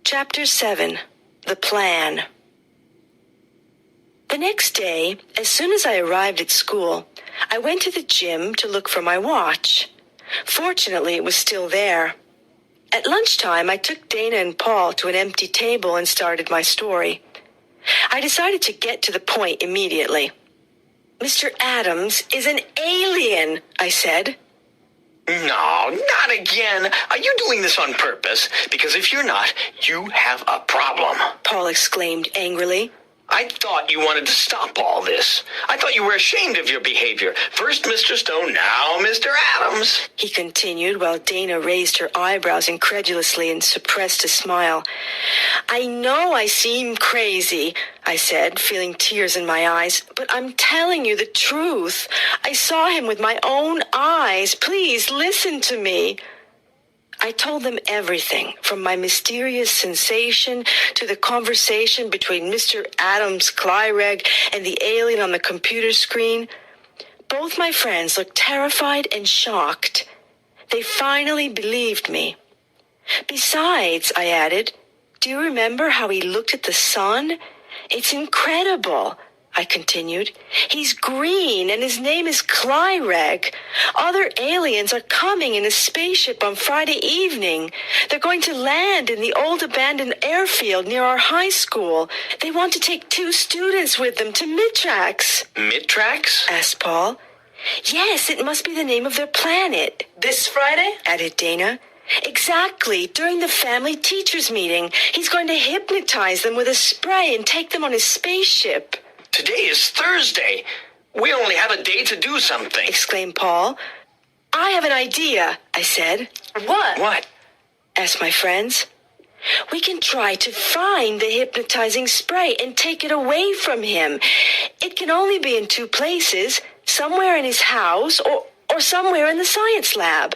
Chapter 7. The Plan. The next day, as soon as I arrived at school, I went to the gym to look for my watch. Fortunately, it was still there. At lunchtime, I took Dana and Paul to an empty table and started my story. I decided to get to the point immediately. Mr. Adams is an alien, I said. No, not again. Are you doing this on purpose? Because if you're not, you have a problem. Paul exclaimed angrily. I thought you wanted to stop all this. I thought you were ashamed of your behavior. First Mr. Stone, now Mr. Adams. He continued while Dana raised her eyebrows incredulously and suppressed a smile. I know I seem crazy, I said, feeling tears in my eyes, but I'm telling you the truth. I saw him with my own eyes. Please listen to me. I told them everything, from my mysterious sensation to the conversation between Mr. Adams Clyreg and the alien on the computer screen. Both my friends looked terrified and shocked. They finally believed me. Besides, I added, do you remember how he looked at the sun? It's incredible, I continued. He's green, and his name is Clyreg. Other aliens are coming in a spaceship on Friday evening. They're going to land in the old abandoned airfield near our high school. They want to take 2 students with them to Mitrax. Mitrax? Asked Paul. Yes, it must be the name of their planet. This Friday? Added Dana. Exactly, during the family teachers meeting. He's going to hypnotize them with a spray and take them on his spaceship. Today is Thursday. We only have a day to do something. Exclaimed Paul. I have an idea, I said. What? What? Asked my friends. We can try to find the hypnotizing spray and take it away from him. It can only be in 2 places, somewhere in his house or somewhere in the science lab.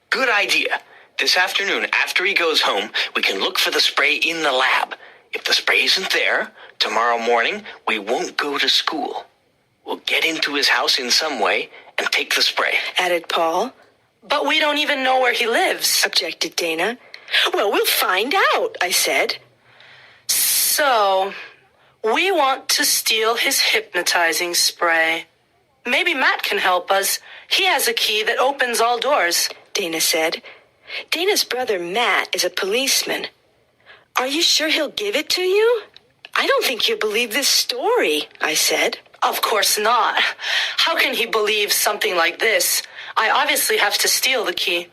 Good idea. This afternoon, after he goes home, we can look for the spray in the lab. If the spray isn't there, tomorrow morning, we won't go to school. We'll get into his house in some way and take the spray. Added Paul. But we don't even know where he lives. Objected Dana. Well, we'll find out, I said. So, we want to steal his hypnotizing spray. Maybe Matt can help us. He has a key that opens all doors. Dana said. Dana's brother Matt is a policeman. Are you sure he'll give it to you? I don't think he'll believe this story, I said. Of course not. How can he believe something like this? I obviously have to steal the key.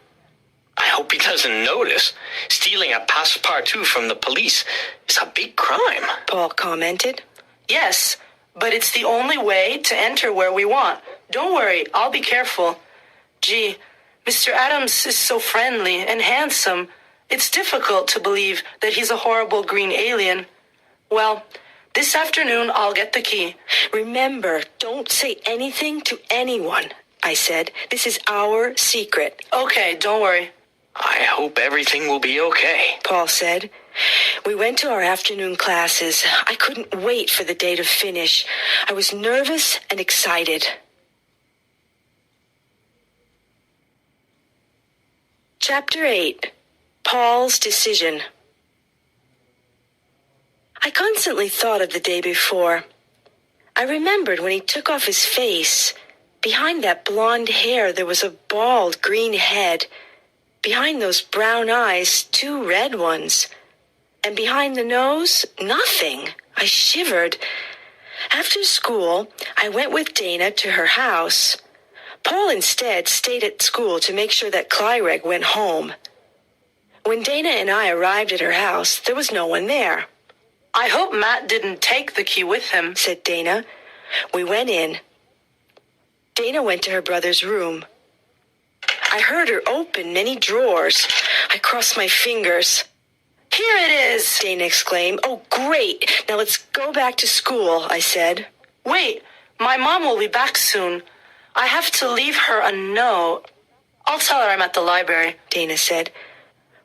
I hope he doesn't notice. Stealing a passepartout from the police is a big crime. Paul commented. Yes, but it's the only way to enter where we want. Don't worry, I'll be careful. Gee, Mr. Adams is so friendly and handsome. It's difficult to believe that he's a horrible green alien. Well, this afternoon I'll get the key. Remember, don't say anything to anyone, I said. This is our secret. Okay, don't worry. I hope everything will be okay, Paul said. We went to our afternoon classes. I couldn't wait for the day to finish. I was nervous and excited. Chapter 8. Paul's Decision. I constantly thought of the day before. I remembered when he took off his face. Behind that blonde hair, there was a bald green head. Behind those brown eyes, 2 red ones. And behind the nose, nothing. I shivered. After school, I went with Dana to her house. Paul instead stayed at school to make sure that Clyreg went home. When Dana and I arrived at her house, there was no one there. I hope Matt didn't take the key with him, said Dana. We went in. Dana went to her brother's room. I heard her open many drawers. I crossed my fingers. Here it is, Dana exclaimed. Oh, great. Now let's go back to school, I said. Wait, my mom will be back soon. I have to leave her a note. I'll tell her I'm at the library, Dana said.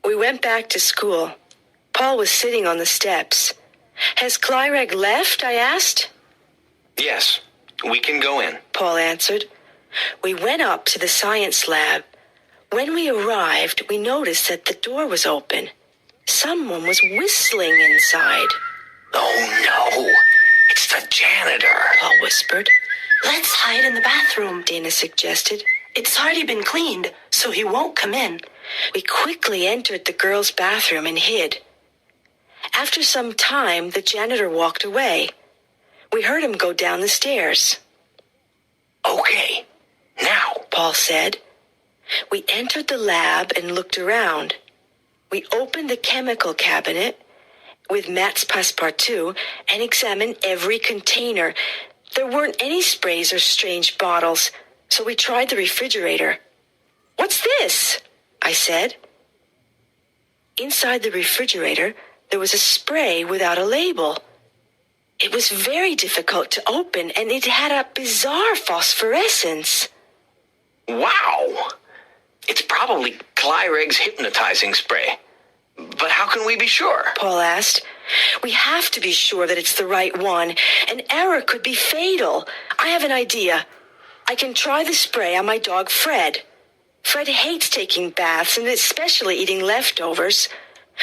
We went back to school. Paul was sitting on the steps. Has Clyreg left? I asked. Yes, we can go in, Paul answered. We went up to the science lab. When we arrived, we noticed that the door was open. Someone was whistling inside. Oh, no. It's the janitor, Paul whispered. Let's hide in the bathroom, Dana suggested. It's already been cleaned, so he won't come in. We quickly entered the girls' bathroom and hid. After some time, the janitor walked away. We heard him go down the stairs. Okay, now. Paul said. We entered the lab and looked around. We opened the chemical cabinet with Matt's Passepartout and examined every container. There weren't any sprays or strange bottles, so we tried the refrigerator. What's this? I said. Inside the refrigerator, there was a spray without a label. It was very difficult to open, and it had a bizarre phosphorescence. Wow! It's probably Clyreg's hypnotizing spray. But how can we be sure? Paul asked. We have to be sure that it's the right one. An error could be fatal. I have an idea. I can try the spray on my dog Fred. Fred hates taking baths and especially eating leftovers.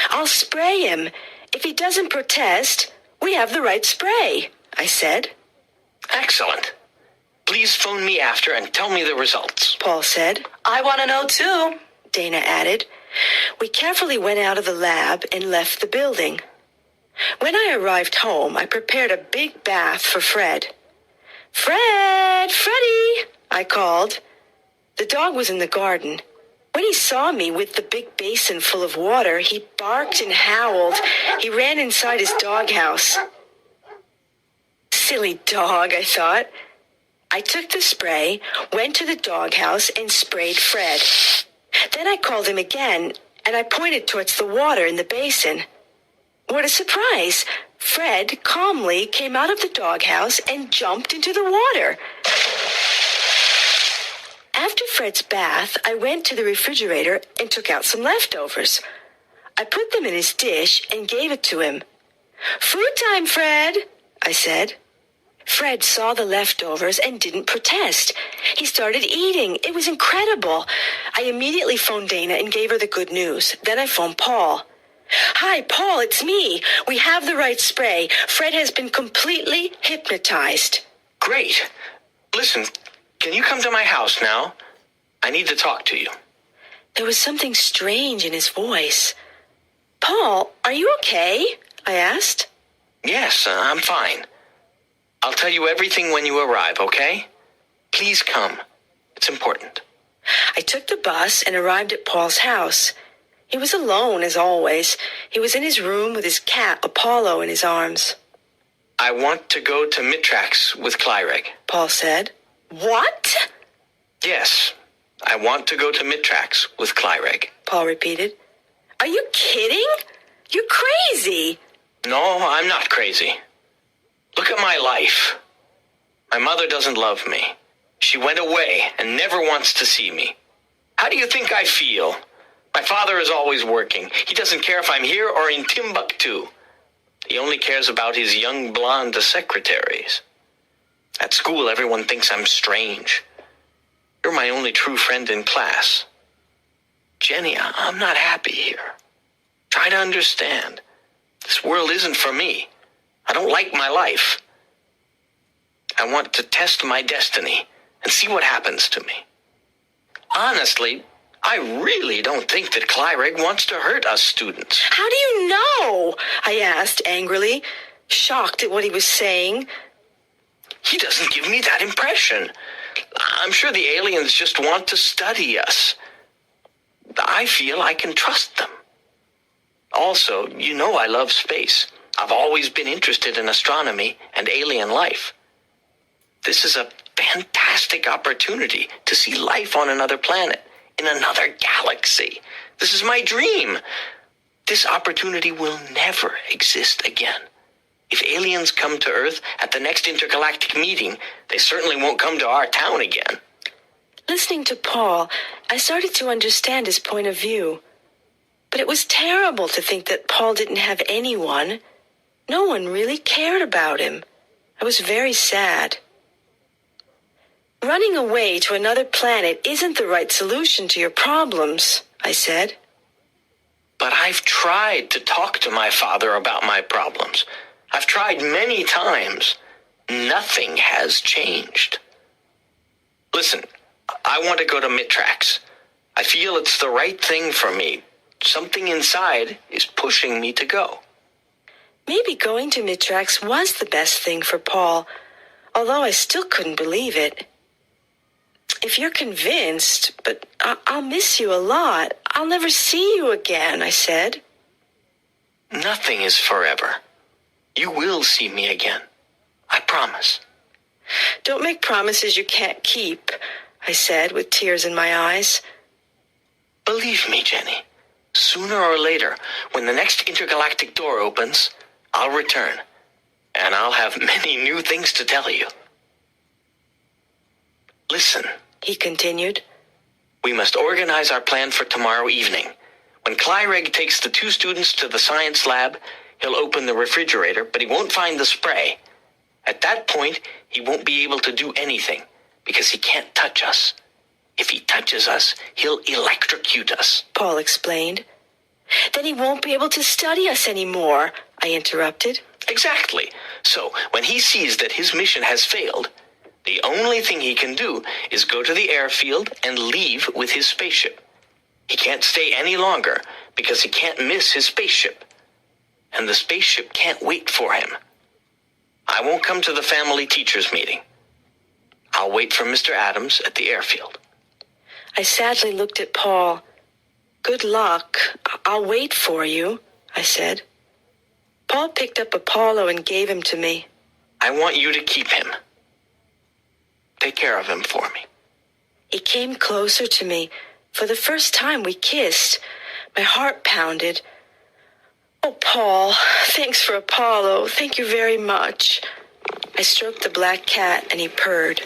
I'll spray him. If he doesn't protest, we have the right spray, I said. Excellent. Please phone me after and tell me the results. Paul said. I want to know too, Dana added. We carefully went out of the lab and left the building. When I arrived home, I prepared a big bath for Fred. Fred! Freddie! I called. The dog was in the garden. When he saw me with the big basin full of water, he barked and howled. He ran inside his doghouse. Silly dog, I thought. I took the spray, went to the doghouse, and sprayed Fred. Then I called him again, and I pointed towards the water in the basin. What a surprise! Fred calmly came out of the doghouse and jumped into the water. After Fred's bath, I went to the refrigerator and took out some leftovers. I put them in his dish and gave it to him. Food time, Fred, I said. Fred saw the leftovers and didn't protest. He started eating. It was incredible. I immediately phoned Dana and gave her the good news. Then I phoned Paul. Hi, Paul, it's me. We have the right spray. Fred has been completely hypnotized. Great. Listen, can you come to my house now? I need to talk to you. There was something strange in his voice. Paul, are you okay? I asked. Yes, I'm fine. I'll tell you everything when you arrive, okay? Please come. It's important. I took the bus and arrived at Paul's house. He was alone, as always. He was in his room with his cat, Apollo, in his arms. I want to go to Mitrax with Clyreg, Paul said. What? Yes, I want to go to Mitrax with Clyreg. Paul repeated. Are you kidding? You're crazy. No, I'm not crazy. Look at my life. My mother doesn't love me. She went away and never wants to see me. How do you think I feel? My father is always working. He doesn't care if I'm here or in Timbuktu. He only cares about his young blonde secretaries. At school, everyone thinks I'm strange. You're my only true friend in class. Jenny, I'm not happy here. Try to understand. This world isn't for me. I don't like my life. I want to test my destiny and see what happens to me. Honestly, I really don't think that Clyreg wants to hurt us students. How do you know? I asked angrily, shocked at what he was saying. He doesn't give me that impression. I'm sure the aliens just want to study us. I feel I can trust them. Also, you know I love space. I've always been interested in astronomy and alien life. This is a fantastic opportunity to see life on another planet, in another galaxy. This is my dream. This opportunity will never exist again. If aliens come to Earth at the next intergalactic meeting, they certainly won't come to our town again. Listening to Paul, I started to understand his point of view. But it was terrible to think that Paul didn't have anyone. No one really cared about him. I was very sad. Running away to another planet isn't the right solution to your problems, I said. But I've tried to talk to my father about my problems. I've tried many times. Nothing has changed. Listen, I want to go to Mitrax. I feel it's the right thing for me. Something inside is pushing me to go. Maybe going to Mitrax was the best thing for Paul, although I still couldn't believe it. If you're convinced, but I'll miss you a lot. I'll never see you again, I said. Nothing is forever. You will see me again. I promise. Don't make promises you can't keep, I said with tears in my eyes. Believe me, Jenny. Sooner or later, when the next intergalactic door opens, I'll return. And I'll have many new things to tell you. Listen, He continued. We must organize our plan for tomorrow evening. When Clyreg takes the 2 students to the science lab, he'll open the refrigerator, but he won't find the spray. At that point, he won't be able to do anything, because he can't touch us. If he touches us, he'll electrocute us. Paul explained. Then he won't be able to study us anymore, I interrupted. Exactly. So, when he sees that his mission has failed, the only thing he can do is go to the airfield and leave with his spaceship. He can't stay any longer because he can't miss his spaceship. And the spaceship can't wait for him. I won't come to the family teachers meeting. I'll wait for Mr. Adams at the airfield. I sadly looked at Paul. Good luck. I'll wait for you, I said. Paul picked up Apollo and gave him to me. I want you to keep him. Take care of him for me. He came closer to me. For the first time we kissed. My heart pounded. Oh, Paul, thanks for Apollo. Thank you very much. I stroked the black cat and he purred.